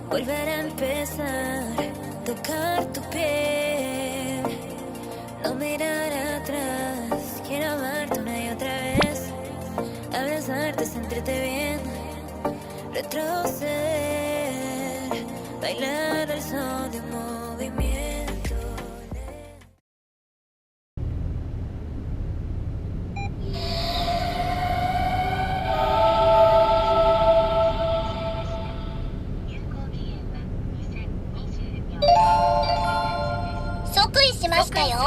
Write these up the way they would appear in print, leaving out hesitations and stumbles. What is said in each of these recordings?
Volver a empezar, tocar tu piel, no mirar atrás. Quiero amarte una y otra vez, abrazarte, sentirte bien, retroceder, bailar al son de un movimiento. 即位しましたよ。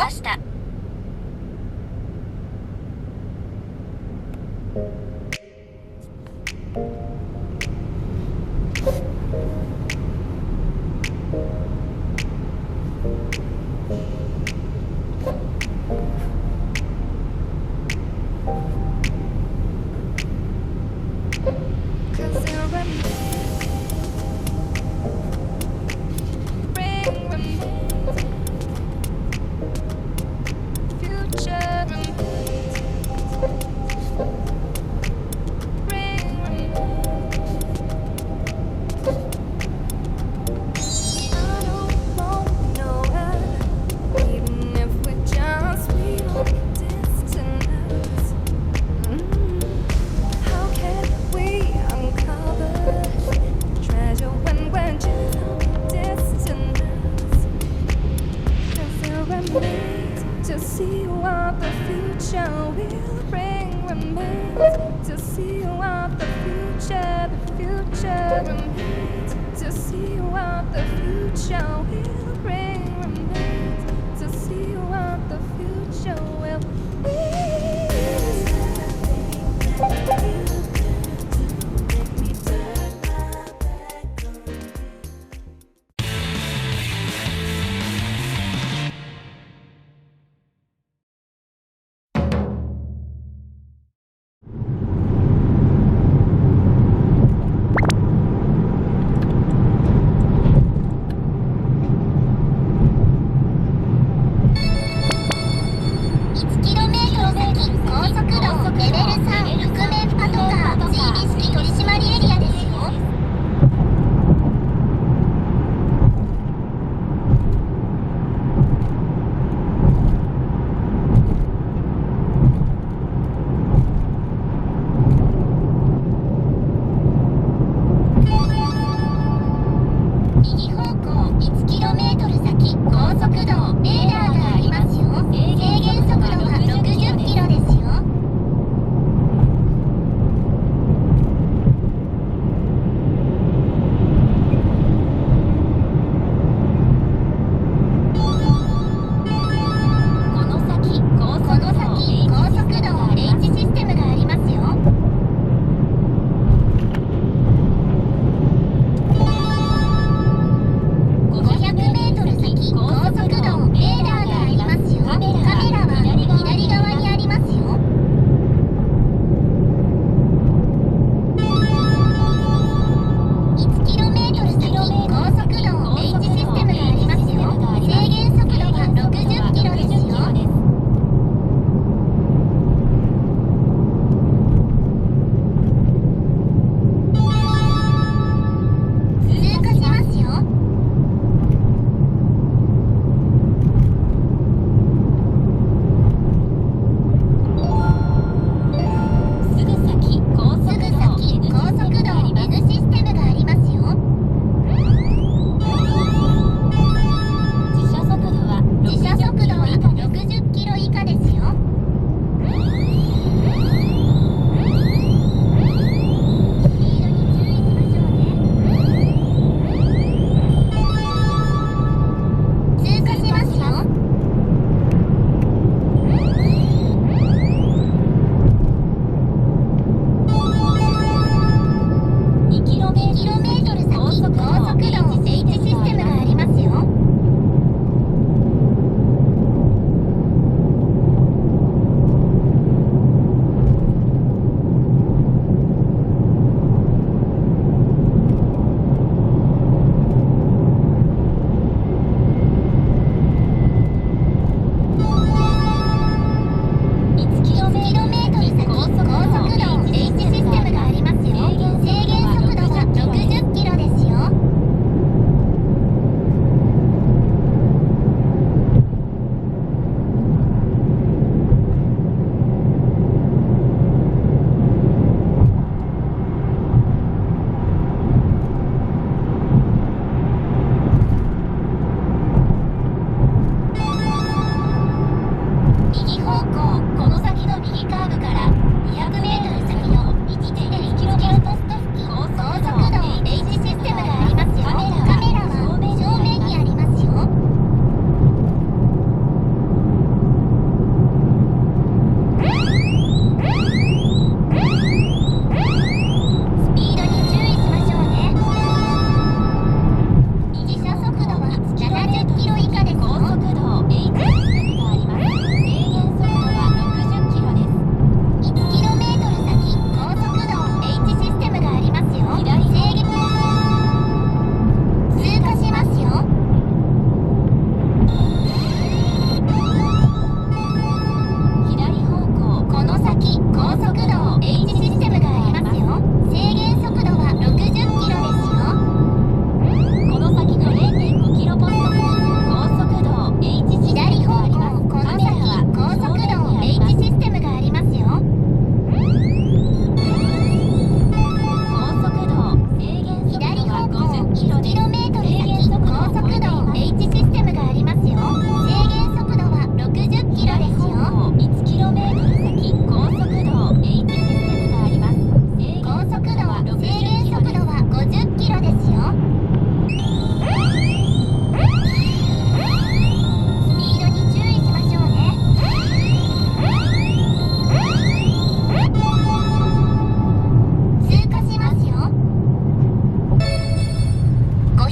To see what the future will bring, remains to see what the future remains to see what the future will bring, remains to see what the future will bring.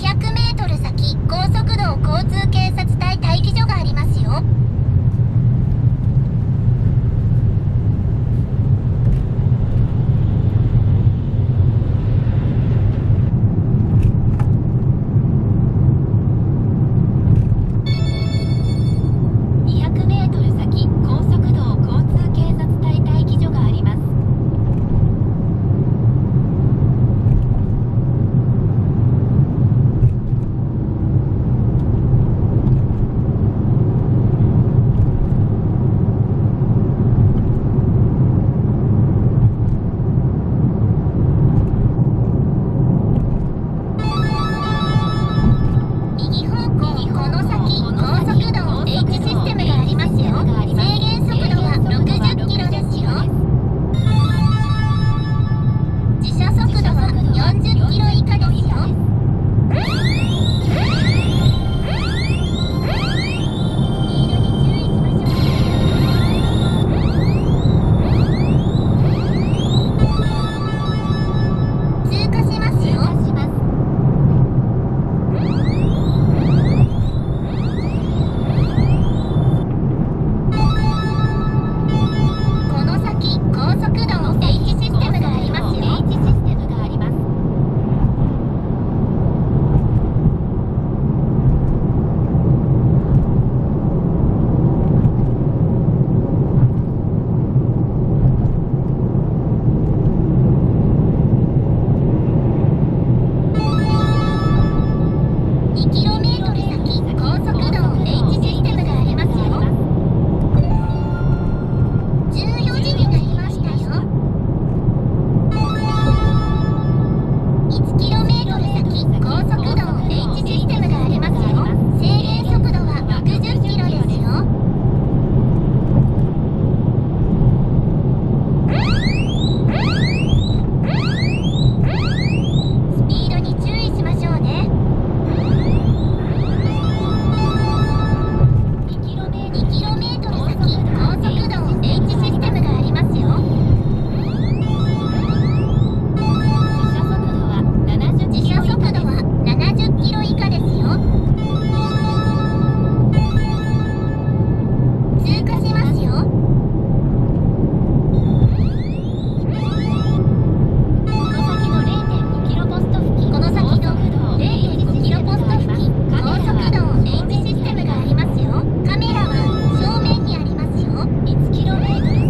500メートル先、高速道交通警察隊待機所がありますよ。200メートル先、高速道交通警察隊待機所があります。右方向、この先、高速道 H システムがありますよ。制限速度は60キロですよ。時車速度は40キロ以下ですよ。通過しますよ。この先、高速道 H システムがありますよ。H システムがあります。2km 先、高速道 H システムがありますよ。14時になりましたよ。1km 先、高速道 H システムがありますよ。制限速度は60キロですよ。スピードに注意しましょうね。2km 先、高速道 H システムがありますよ。時車速度は70キロ以下ですよ。通過しますよ。この先の 0.5 キロポスト付近、高速道 H システムがありますよ。カメラは正面にありますよ。1km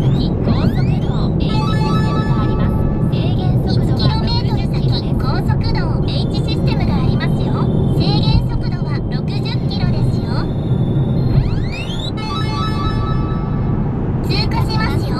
先、高速道 H システムがあります。制限速度は60キロです。高速道 H システムがありますよ。制限速度は60キロですよ。通過しますよ。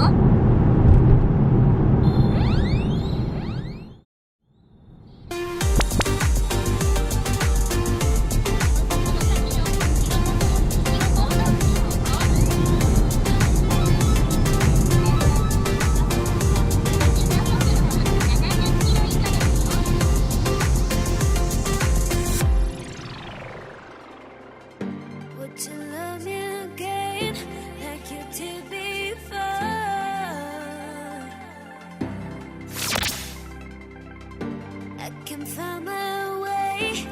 Would you love me again like you did before? I can find my way